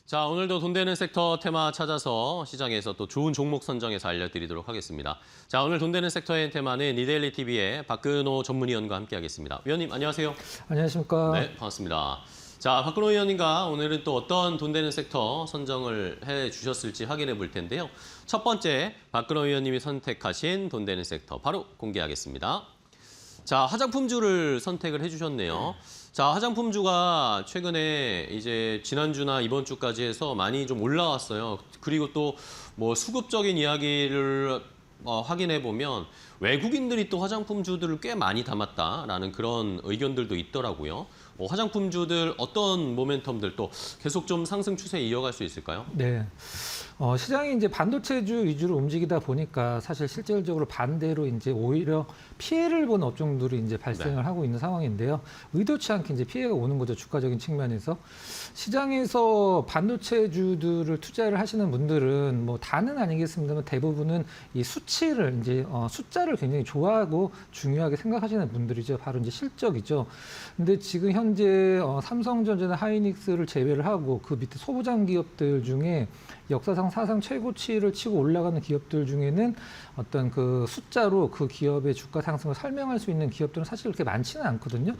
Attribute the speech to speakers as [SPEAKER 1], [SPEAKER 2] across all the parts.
[SPEAKER 1] 자, 오늘도 돈 되는 섹터 테마 찾아서 시장에서 또 좋은 종목 선정해서 알려드리도록 하겠습니다. 자, 오늘 돈 되는 섹터의 테마는 이데일리 TV의 박근호 전문위원과 함께하겠습니다. 위원님, 안녕하세요.
[SPEAKER 2] 안녕하십니까.
[SPEAKER 1] 네, 반갑습니다. 자, 박근호 위원님과 오늘은 또 어떤 돈 되는 섹터 선정을 해주셨을지 확인해 볼 텐데요. 첫 번째, 박근호 위원님이 선택하신 돈 되는 섹터 바로 공개하겠습니다. 자, 화장품주를 선택을 해주셨네요. 자, 화장품주가 최근에 이제 지난주나 이번 주까지 해서 많이 좀 올라왔어요. 그리고 또 뭐 수급적인 이야기를 확인해 보면 외국인들이 또 화장품주들을 꽤 많이 담았다라는 그런 의견들도 있더라고요. 화장품주들 어떤 모멘텀들 또 계속 좀 상승 추세 이어갈 수 있을까요?
[SPEAKER 2] 네. 시장이 이제 반도체주 위주로 움직이다 보니까 사실 실질적으로 반대로 이제 오히려 피해를 보는 업종들이 이제 발생을 하고 있는 상황인데요. 의도치 않게 이제 피해가 오는 거죠. 주가적인 측면에서. 시장에서 반도체주들을 투자를 하시는 분들은 뭐 다는 아니겠습니다만 대부분은 이 수치를 이제 숫자를 굉장히 좋아하고 중요하게 생각하시는 분들이죠. 바로 이제 실적이죠. 근데 지금 현재 삼성전자나 하이닉스를 제외를 하고 그 밑에 소부장 기업들 중에 역사상 사상 최고치를 치고 올라가는 기업들 중에는 어떤 그 숫자로 그 기업의 주가 상승을 설명할 수 있는 기업들은 사실 그렇게 많지는 않거든요.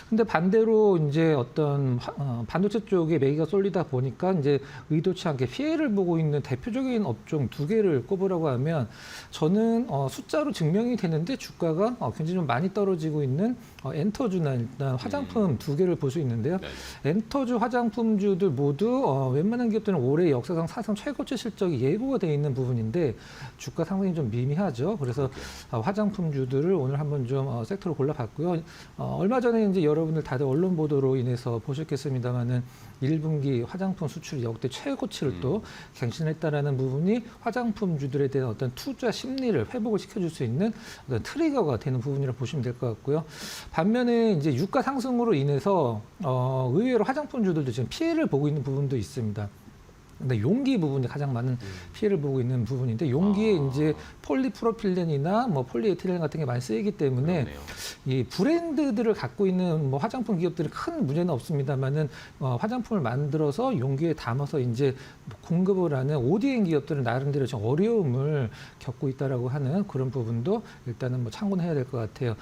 [SPEAKER 2] 근데 반대로 이제 어떤 반도체 쪽에 매기가 쏠리다 보니까 이제 의도치 않게 피해를 보고 있는 대표적인 업종 두 개를 꼽으라고 하면 저는 숫자로 증명이 되는데 주가가 굉장히 좀 많이 떨어지고 있는 엔터주나 일단 화장품 두 개를 볼 수 있는데요. 엔터주 화장품주들 모두 웬만한 기업들은 올해 역사상 사상 최고치 실적이 예고가 돼 있는 부분인데 주가 상승이 좀 미미하죠. 그래서 화장품주들을 오늘 한번 좀 섹터로 골라봤고요. 얼마 전에 이제 여러분들 다들 언론 보도로 인해서 보셨겠습니다만은 1분기 화장품 수출이 역대 최고치를 또 갱신했다라는 부분이 화장품주들에 대한 어떤 투자 심리를 회복을 시켜줄 수 있는 어떤 트리거가 되는 부분이라고 보시면 될 것 같고요. 반면에 이제 유가 상승으로 인해서 의외로 화장품주들도 지금 피해를 보고 있는 부분도 있습니다. 근데 용기 부분이 가장 많은 피해를 보고 있는 부분인데 용기에 이제 폴리프로필렌이나 뭐 폴리에틸렌 같은 게 많이 쓰이기 때문에
[SPEAKER 1] 그러네요.
[SPEAKER 2] 이 브랜드들을 갖고 있는 뭐 화장품 기업들은 큰 문제는 없습니다만은 화장품을 만들어서 용기에 담아서 이제 공급을 하는 ODM 기업들은 나름대로 좀 어려움을 겪고 있다라고 하는 그런 부분도 일단은 뭐 참고는 해야 될 것 같아요.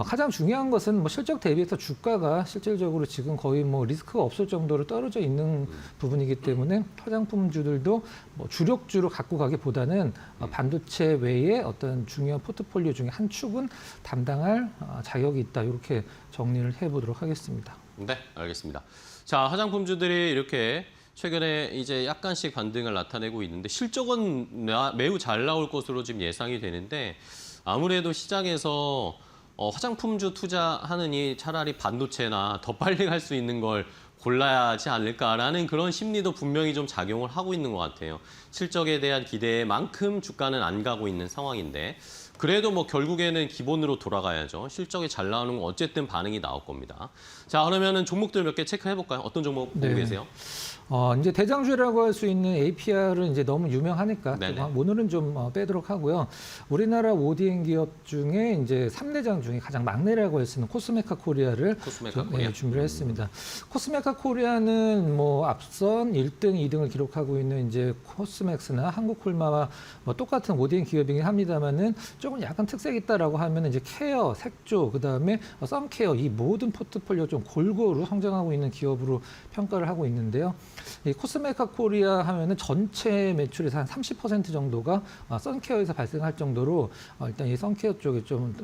[SPEAKER 2] 가장 중요한 것은 뭐 실적 대비해서 주가가 실질적으로 지금 거의 뭐 리스크가 없을 정도로 떨어져 있는 부분이기 때문에 화장품주들도 뭐 주력주로 갖고 가기보다는 반도체 외에 어떤 중요한 포트폴리오 중에 한 축은 담당할 자격이 있다. 이렇게 정리를 해보도록 하겠습니다.
[SPEAKER 1] 네, 알겠습니다. 자, 화장품주들이 이렇게 최근에 이제 약간씩 반등을 나타내고 있는데 실적은 매우 잘 나올 것으로 지금 예상이 되는데 아무래도 시장에서 화장품주 투자하느니 차라리 반도체나 더 빨리 갈 수 있는 걸 골라야 하지 않을까라는 그런 심리도 분명히 좀 작용을 하고 있는 것 같아요. 실적에 대한 기대만큼 주가는 안 가고 있는 상황인데 그래도 뭐 결국에는 기본으로 돌아가야죠. 실적이 잘 나오는 건 어쨌든 반응이 나올 겁니다. 자, 그러면은 종목들 몇 개 체크해 볼까요? 어떤 종목 보고 계세요?
[SPEAKER 2] 이제 대장주라고 할 수 있는 APR은 이제 너무 유명하니까 오늘은 좀 빼도록 하고요. 우리나라 ODM 기업 중에 이제 3대장 중에 가장 막내라고 할 수 있는 코스메카 코리아를 준비를 했습니다. 코스메카 코리아는 뭐 앞선 1등, 2등을 기록하고 있는 이제 코스맥스나 한국콜마와 뭐 똑같은 ODM 기업이긴 합니다만은 조금 약간 특색이 있다라고 하면 이제 케어, 색조, 그다음에 썬케어 이 모든 포트폴리오 좀 골고루 성장하고 있는 기업으로 평가를 하고 있는데요. 이 코스메카 코리아 하면은 전체 매출에서 한 30% 정도가 선케어에서 발생할 정도로 일단 이 선케어 쪽에 좀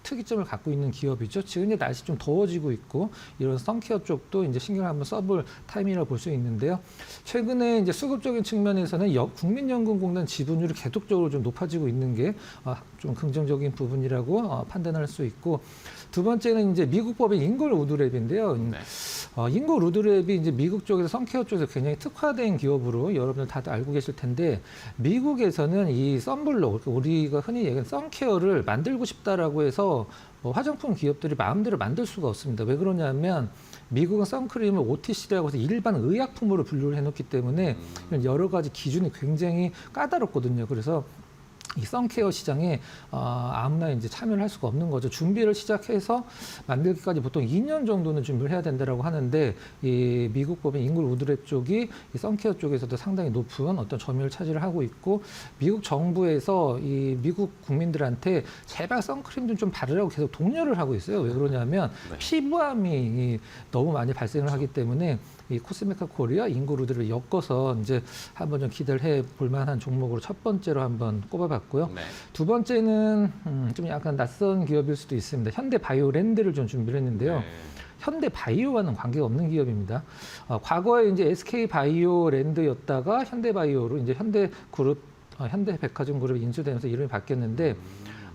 [SPEAKER 2] 특이점을 갖고 있는 기업이죠. 지금 이제 날씨 좀 더워지고 있고 이런 선케어 쪽도 이제 신경을 한번 써볼 타이밍이라고 볼 수 있는데요. 최근에 이제 수급적인 측면에서는 국민연금공단 지분율이 계속적으로 좀 높아지고 있는 게 좀 긍정적인 부분이라고 판단할 수 있고 두 번째는 이제 미국 법인 인걸 우드랩인데요. 인걸 우드랩이 이제 미국 쪽에서 선케어 쪽에서 굉장히 특화된 기업으로 여러분들 다들 알고 계실 텐데 미국에서는 이 썬블록 우리가 흔히 얘기하는 선케어를 만들고 싶다라고 해서 뭐 화장품 기업들이 마음대로 만들 수가 없습니다. 왜 그러냐면 미국은 선크림을 OTC라고 해서 일반 의약품으로 분류를 해놓기 때문에 여러 가지 기준이 굉장히 까다롭거든요. 그래서 이 선케어 시장에 아무나 이제 참여를 할 수가 없는 거죠. 준비를 시작해서 만들기까지 보통 2년 정도는 준비를 해야 된다라고 하는데 이 미국 법인 잉글 우드랩 쪽이 이 선케어 쪽에서도 상당히 높은 어떤 점유율 차지를 하고 있고 미국 정부에서 이 미국 국민들한테 제발 선크림 좀 바르라고 계속 독려를 하고 있어요. 왜 그러냐면
[SPEAKER 1] 네.
[SPEAKER 2] 피부암이 너무 많이 발생을 하기 때문에 이 코스메카 코리아 잉그루드를 엮어서 이제 한번 좀 기대를 해볼 만한 종목으로 첫 번째로 한번 꼽아봤고요.
[SPEAKER 1] 네.
[SPEAKER 2] 두 번째는 좀 약간 낯선 기업일 수도 있습니다. 현대바이오랜드를 좀 준비를 했는데요.
[SPEAKER 1] 네.
[SPEAKER 2] 현대바이오와는 관계가 없는 기업입니다. 과거에 이제 SK바이오랜드였다가 현대바이오로 이제 현대그룹, 현대백화점 그룹이 인수되면서 이름이 바뀌었는데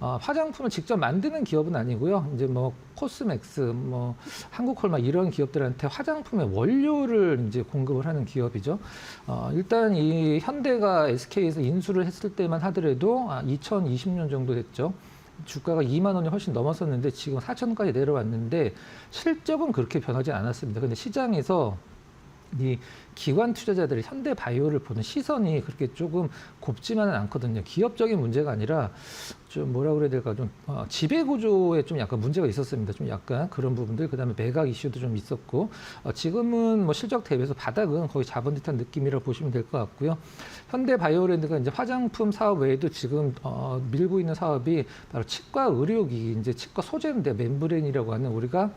[SPEAKER 2] 화장품을 직접 만드는 기업은 아니고요. 이제 뭐 코스맥스, 뭐 한국콜마 이런 기업들한테 화장품의 원료를 이제 공급을 하는 기업이죠. 일단 이 현대가 SK에서 인수를 했을 때만 하더라도 2020년 정도 됐죠. 주가가 2만 원이 훨씬 넘었었는데 지금 4천 원까지 내려왔는데 실적은 그렇게 변하지 않았습니다. 근데 시장에서 이 기관 투자자들이 현대바이오를 보는 시선이 그렇게 조금 곱지만은 않거든요. 기업적인 문제가 아니라 좀 뭐라 그래야 될까 좀 지배 구조에 좀 약간 문제가 있었습니다. 좀 약간 그런 부분들 그다음에 매각 이슈도 좀 있었고 지금은 뭐 실적 대비해서 바닥은 거의 잡은 듯한 느낌이라고 보시면 될 것 같고요. 현대바이오랜드가 이제 화장품 사업 외에도 지금 밀고 있는 사업이 바로 치과 의료기 이제 치과 소재인데 멤브레인이라고 하는 우리가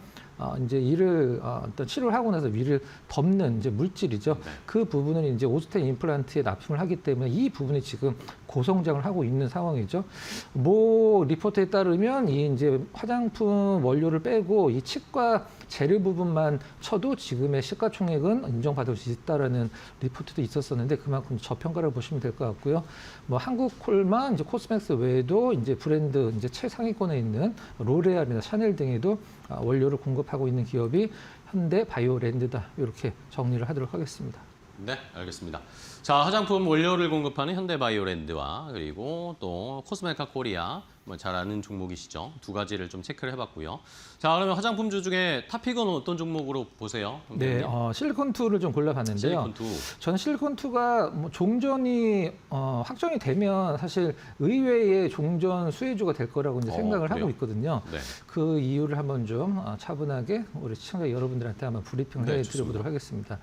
[SPEAKER 2] 이제 이를 어떤 치료를 하고 나서 위를 덮는 이제 물질이죠.
[SPEAKER 1] 네.
[SPEAKER 2] 그 부분은 이제 오스텐 임플란트에 납품을 하기 때문에 이 부분이 지금 고성장을 하고 있는 상황이죠. 뭐 리포트에 따르면 이 이제 화장품 원료를 빼고 이 치과 재료 부분만 쳐도 지금의 시가총액은 인정받을 수 있다라는 리포트도 있었었는데 그만큼 저평가를 보시면 될 것 같고요. 뭐 한국콜마 이제 코스맥스 외에도 이제 브랜드 이제 최상위권에 있는 로레알이나 샤넬 등에도 원료를 공급하고 있는 기업이 현대바이오랜드다. 이렇게 정리를 하도록 하겠습니다.
[SPEAKER 1] 네, 알겠습니다. 자, 화장품 원료를 공급하는 현대바이오랜드와 그리고 또 코스메카 코리아 뭐 잘 아는 종목이시죠. 두 가지를 좀 체크를 해봤고요. 자, 그러면 화장품주 중에 탑픽은 어떤 종목으로 보세요?
[SPEAKER 2] 네, 실리콘2를 좀 골라봤는데요.
[SPEAKER 1] 실리콘2.
[SPEAKER 2] 전 실리콘2가 뭐 종전이 확정이 되면 사실 의외의 종전 수혜주가 될 거라고 이제 생각을
[SPEAKER 1] 그래요?
[SPEAKER 2] 하고 있거든요.
[SPEAKER 1] 네.
[SPEAKER 2] 그 이유를 한번 좀 차분하게 우리 시청자 여러분들한테 한번 브리핑을
[SPEAKER 1] 네,
[SPEAKER 2] 해드려보도록 하겠습니다.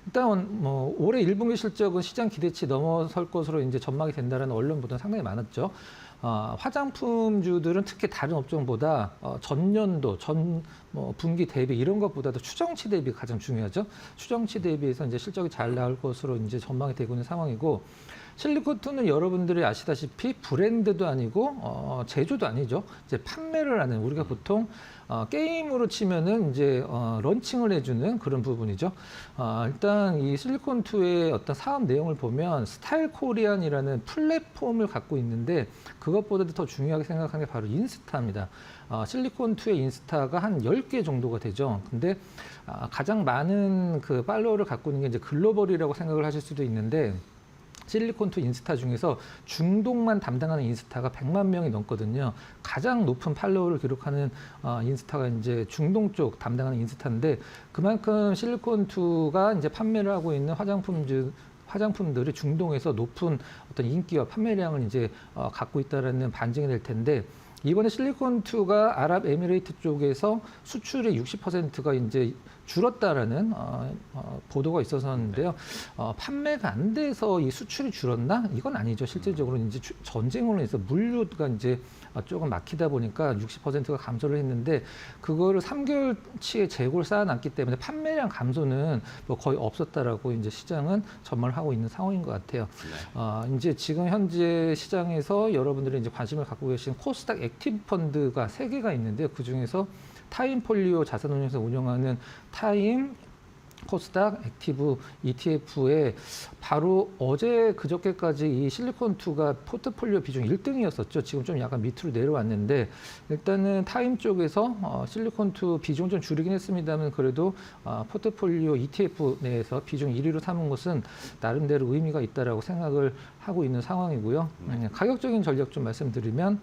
[SPEAKER 2] 일단 뭐 올해 1분기 실적은 시장 기대치 넘어설 것으로 이제 전망이 된다는 언론 보도는 상당히 많았죠. 화장품주들은 특히 다른 업종보다 전년도, 뭐 분기 대비 이런 것보다도 추정치 대비가 가장 중요하죠. 추정치 대비해서 이제 실적이 잘 나올 것으로 이제 전망이 되고 있는 상황이고 실리콘2는 여러분들이 아시다시피 브랜드도 아니고 제조도 아니죠. 이제 판매를 하는 우리가 보통 게임으로 치면은 이제 런칭을 해주는 그런 부분이죠. 일단 이 실리콘2의 어떤 사업 내용을 보면 스타일 코리안이라는 플랫폼을 갖고 있는데 그것보다도 더 중요하게 생각하는 게 바로 인스타입니다. 실리콘2의 인스타가 한 10개 정도가 되죠. 근데 가장 많은 그 팔로워를 갖고 있는 게 이제 글로벌이라고 생각을 하실 수도 있는데 실리콘2 인스타 중에서 중동만 담당하는 인스타가 100만 명이 넘거든요. 가장 높은 팔로워를 기록하는 인스타가 이제 중동 쪽 담당하는 인스타인데 그만큼 실리콘2가 이제 판매를 하고 있는 화장품들이 중동에서 높은 어떤 인기와 판매량을 이제 갖고 있다라는 반증이 될 텐데 이번에 실리콘2가 아랍에미레이트 쪽에서 수출의 60%가 이제 줄었다라는 보도가 있었는데요. 판매가 안 돼서 이 수출이 줄었나? 이건 아니죠. 실질적으로 이제 전쟁으로 인해서 물류가 이제 조금 막히다 보니까 60%가 감소를 했는데 그거를 3개월치의 재고를 쌓아놨기 때문에 판매량 감소는 뭐 거의 없었다라고 이제 시장은 전망을 하고 있는 상황인 것 같아요.
[SPEAKER 1] 네.
[SPEAKER 2] 이제 지금 현재 시장에서 여러분들이 이제 관심을 갖고 계신 코스닥 액티브 펀드가 3개가 있는데요. 그 중에서 타임폴리오 자산운용에서 운영하는 타임 코스닥 액티브 ETF에 바로 어제 그저께까지 이 실리콘2가 포트폴리오 비중 1등이었었죠. 지금 좀 약간 밑으로 내려왔는데 일단은 타임 쪽에서 실리콘2 비중 좀 줄이긴 했습니다만 그래도 포트폴리오 ETF 내에서 비중 1위로 삼은 것은 나름대로 의미가 있다라고 생각을 하고 있는 상황이고요. 가격적인 전략 좀 말씀드리면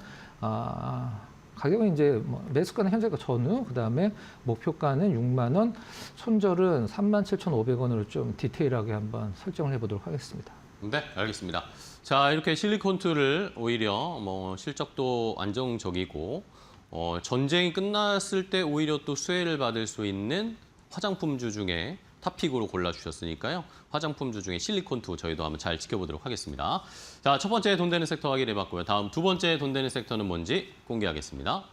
[SPEAKER 2] 가격은 이제 뭐 매수가는 현재가 전후, 그 다음에 목표가는 6만 원, 손절은 37,500원으로 좀 디테일하게 한번 설정을 해보도록 하겠습니다.
[SPEAKER 1] 네, 알겠습니다. 자, 이렇게 실리콘2를 오히려 실적도 안정적이고 전쟁이 끝났을 때 오히려 또 수혜를 받을 수 있는 화장품주 중에 탑픽으로 골라주셨으니까요. 화장품주 중에 실리콘2 저희도 한번 잘 지켜보도록 하겠습니다. 자, 첫 번째 돈 되는 섹터 확인해봤고요. 다음 두 번째 돈 되는 섹터는 뭔지 공개하겠습니다.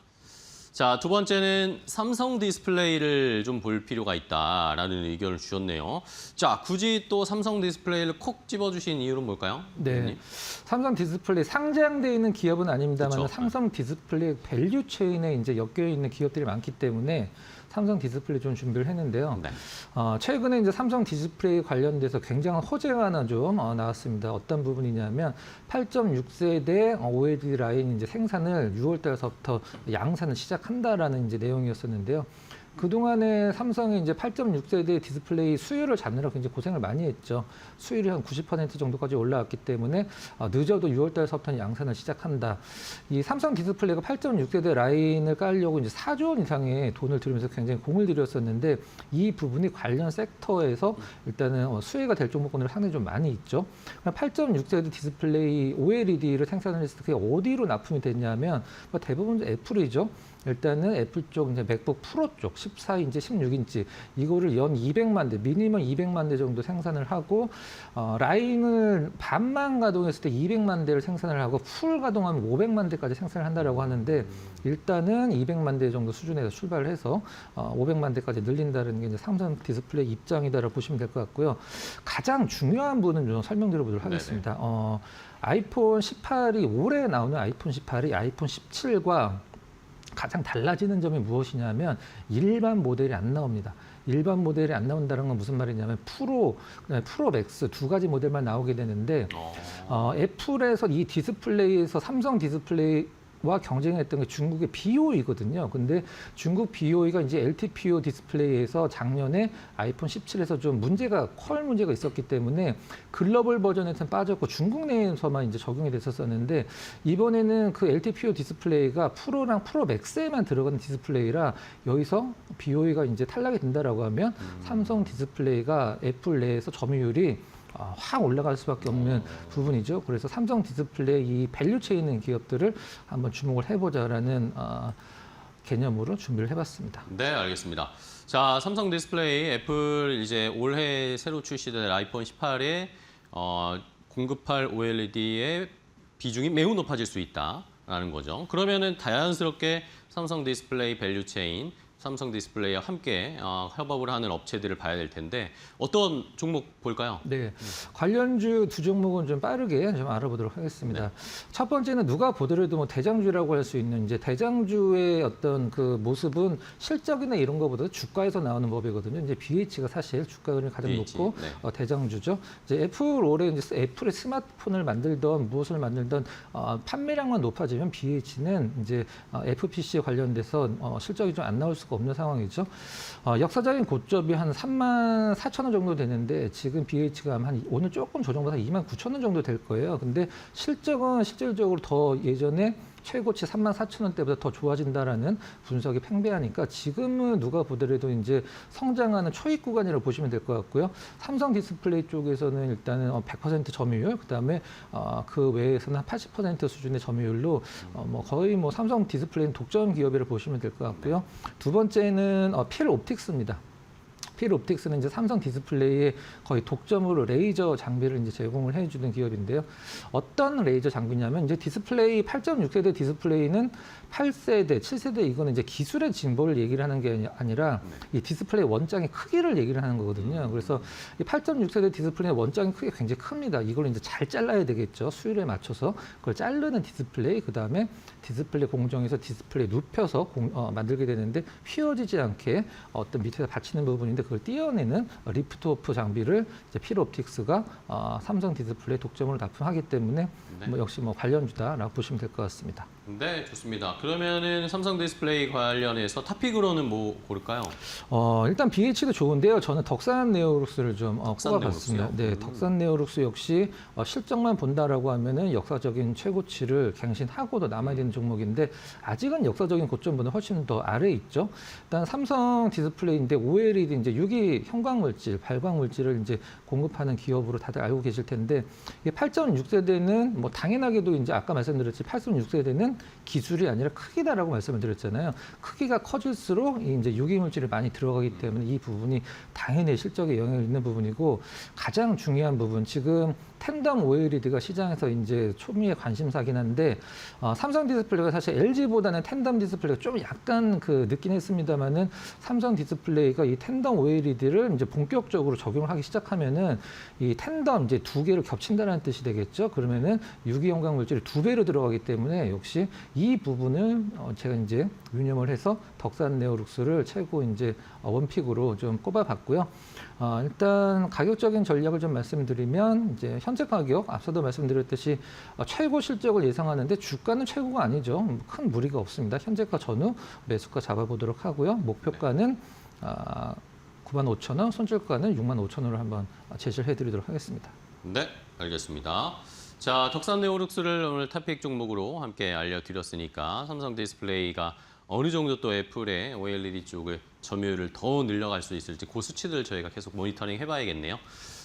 [SPEAKER 1] 자, 두 번째는 삼성 디스플레이를 좀 볼 필요가 있다라는 의견을 주셨네요. 자, 굳이 또 삼성 디스플레이를 콕 집어주신 이유는 뭘까요?
[SPEAKER 2] 네,
[SPEAKER 1] 의원님?
[SPEAKER 2] 삼성 디스플레이 상장돼 있는 기업은 아닙니다만
[SPEAKER 1] 그쵸.
[SPEAKER 2] 삼성 디스플레이 밸류 체인에 이제 엮여 있는 기업들이 많기 때문에 삼성 디스플레이 좀 준비를 했는데요.
[SPEAKER 1] 네.
[SPEAKER 2] 최근에 이제 삼성 디스플레이 관련돼서 굉장한 호재가 하나 좀 나왔습니다. 어떤 부분이냐면 8.6세대 OLED 라인 이제 생산을 6월달서부터 양산을 시작한다라는 이제 내용이었었는데요. 그동안에 삼성이 이제 8.6세대 디스플레이 수요를 잡느라 굉장히 고생을 많이 했죠. 수율이 한 90% 정도까지 올라왔기 때문에 늦어도 6월달서부터 양산을 시작한다. 이 삼성 디스플레이가 8.6세대 라인을 깔려고 이제 4조 원 이상의 돈을 들이면서 굉장히 공을 들였었는데 이 부분이 관련 섹터에서 일단은 수혜가 될 종목군들 상당히 좀 많이 있죠. 8.6세대 디스플레이 OLED를 생산을 했을 때 그게 어디로 납품이 됐냐면 대부분 애플이죠. 일단은 애플 쪽 이제 맥북 프로 쪽 14인치, 16인치 이거를 연 200만 대, 미니멈 200만 대 정도 생산을 하고 라인을 반만 가동했을 때 200만 대를 생산을 하고 풀 가동하면 500만 대까지 생산을 한다라고 하는데 일단은 200만 대 정도 수준에서 출발을 해서 500만 대까지 늘린다는 게 이제 삼성 디스플레이 입장이다라고 보시면 될 것 같고요. 가장 중요한 부분은 좀 설명드려보도록 하겠습니다. 아이폰 18이 올해 나오는 아이폰 18이 아이폰 17과 가장 달라지는 점이 무엇이냐면 일반 모델이 안 나옵니다. 일반 모델이 안 나온다는 건 무슨 말이냐면 프로, 그다음에 프로 맥스 두 가지 모델만 나오게 되는데 애플에서 이 디스플레이에서 삼성 디스플레이와 경쟁했던 게 중국의 BOE거든요. 근데 중국 BOE가 이제 LTPO 디스플레이에서 작년에 아이폰 17에서 좀 퀄 문제가 있었기 때문에 글로벌 버전에서는 빠졌고 중국 내에서만 이제 적용이 됐었는데 이번에는 그 LTPO 디스플레이가 프로랑 프로 맥스에만 들어가는 디스플레이라 여기서 BOE가 이제 탈락이 된다라고 하면 삼성 디스플레이가 애플 내에서 점유율이 확 올라갈 수밖에 없는 부분이죠. 그래서 삼성 디스플레이 이 밸류체에 있는 기업들을 한번 주목을 해보자라는 개념으로 준비를 해봤습니다.
[SPEAKER 1] 네, 알겠습니다. 자, 삼성 디스플레이 애플 이제 올해 새로 출시될 아이폰 18에 공급할 OLED의 비중이 매우 높아질 수 있다라는 거죠. 그러면은 자연스럽게 삼성 디스플레이 밸류체인 삼성 디스플레이와 함께 협업을 하는 업체들을 봐야 될 텐데 어떤 종목 볼까요?
[SPEAKER 2] 네, 관련주 두 종목은 좀 빠르게 좀 알아보도록 하겠습니다. 첫 번째는 누가 보더라도 뭐 대장주라고 할 수 있는 이제 대장주의 어떤 그 모습은 실적이나 이런 거보다 주가에서 나오는 법이거든요. 이제 BH가 사실 주가율이 가장
[SPEAKER 1] BH,
[SPEAKER 2] 높고 대장주죠. 이제 애플 올해 이제 애플의 스마트폰을 만들던 무엇을 만들던 판매량만 높아지면 BH는 이제 FPC에 관련돼서 실적이 좀 안 나올 수가 없는 상황이죠. 역사적인 고점이 한 34,000원 정도 되는데 지금 BH가 오늘 조금 조정받아 29,000원 정도 될 거예요. 근데 실적은 실질적으로 더 예전에 최고치 34,000원대보다 더 좋아진다라는 분석이 팽배하니까 지금은 누가 보더라도 이제 성장하는 초입 구간이라고 보시면 될 것 같고요. 삼성 디스플레이 쪽에서는 일단은 100% 점유율, 그다음에 그 외에서는 한 80% 수준의 점유율로 거의 뭐 삼성 디스플레이는 독점 기업이라고 보시면 될 것 같고요. 두 번째는 필 옵틱스입니다. 필 옵틱스는 이제 삼성 디스플레이의 거의 독점으로 레이저 장비를 이제 제공을 해주는 기업인데요. 어떤 레이저 장비냐면 이제 디스플레이 8.6세대 디스플레이는 8세대, 7세대 이거는 이제 기술의 진보를 얘기를 하는 게 아니라 이 디스플레이 원장의 크기를 얘기를 하는 거거든요. 그래서 이 8.6세대 디스플레이 원장의 크기가 굉장히 큽니다. 이걸 이제 잘 잘라야 되겠죠. 수율에 맞춰서 그걸 자르는 디스플레이, 그 다음에 디스플레이 공정에서 디스플레이 눕혀서 만들게 되는데 휘어지지 않게 어떤 밑에서 받치는 부분인데 그걸 띄어내는 리프트 오프 장비를 이제 필 옵틱스가 삼성 디스플레이 독점으로 납품하기 때문에 역시 관련주다라고 보시면 될 것 같습니다.
[SPEAKER 1] 네, 좋습니다. 그러면은 삼성 디스플레이 관련해서 탑픽으로는 뭐 고를까요?
[SPEAKER 2] 일단 BH도 좋은데요. 저는 덕산 네오룩스를 좀 꼽아봤습니다. 네, 덕산 네오룩스 역시 실적만 본다라고 하면은 역사적인 최고치를 갱신하고도 남아야 되는 종목인데 아직은 역사적인 고점보다 훨씬 더 아래에 있죠. 일단 삼성 디스플레이인데 OLED 이제 유기 형광물질, 발광물질을 이제 공급하는 기업으로 다들 알고 계실 텐데, 이 8.6세대는 뭐 당연하게도 이제 아까 말씀드렸지 8.6세대는 기술이 아니라 크기다라고 말씀을 드렸잖아요. 크기가 커질수록 이 이제 유기물질이 많이 들어가기 때문에 이 부분이 당연히 실적에 영향을 있는 부분이고, 가장 중요한 부분, 지금 텐덤 OLED가 시장에서 이제 초미의 관심사긴 한데, 삼성 디스플레이가 사실 LG보다는 텐덤 디스플레이가 좀 약간 늦긴 했습니다만은, 삼성 디스플레이가 이 텐덤 OLED를 이제 본격적으로 적용을 하기 시작하면은 이 텐덤 이제 두 개를 겹친다는 뜻이 되겠죠. 그러면은 유기 형광 물질이 2배로 들어가기 때문에 역시 이 부분을 제가 이제 유념을 해서 덕산 네오룩스를 최고 이제 원픽으로 좀 꼽아봤고요. 일단 가격적인 전략을 좀 말씀드리면, 이제 현재 가격 앞서도 말씀드렸듯이 최고 실적을 예상하는데 주가는 최고가 아니죠. 큰 무리가 없습니다. 현재가 전후 매수가 잡아보도록 하고요. 목표가는 95,000원, 손절가는 65,000원으로 한번 제시를 해드리도록 하겠습니다.
[SPEAKER 1] 네, 알겠습니다. 자, 덕산 네오룩스를 오늘 탑픽 종목으로 함께 알려드렸으니까 삼성 디스플레이가 어느 정도 또 애플의 OLED 쪽을 점유율을 더 늘려갈 수 있을지 그 수치들 저희가 계속 모니터링 해봐야겠네요.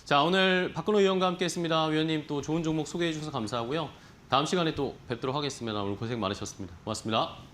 [SPEAKER 1] 자, 오늘 박근호 위원과 함께했습니다. 위원님 또 좋은 종목 소개해 주셔서 감사하고요. 다음 시간에 또 뵙도록 하겠습니다. 오늘 고생 많으셨습니다. 고맙습니다.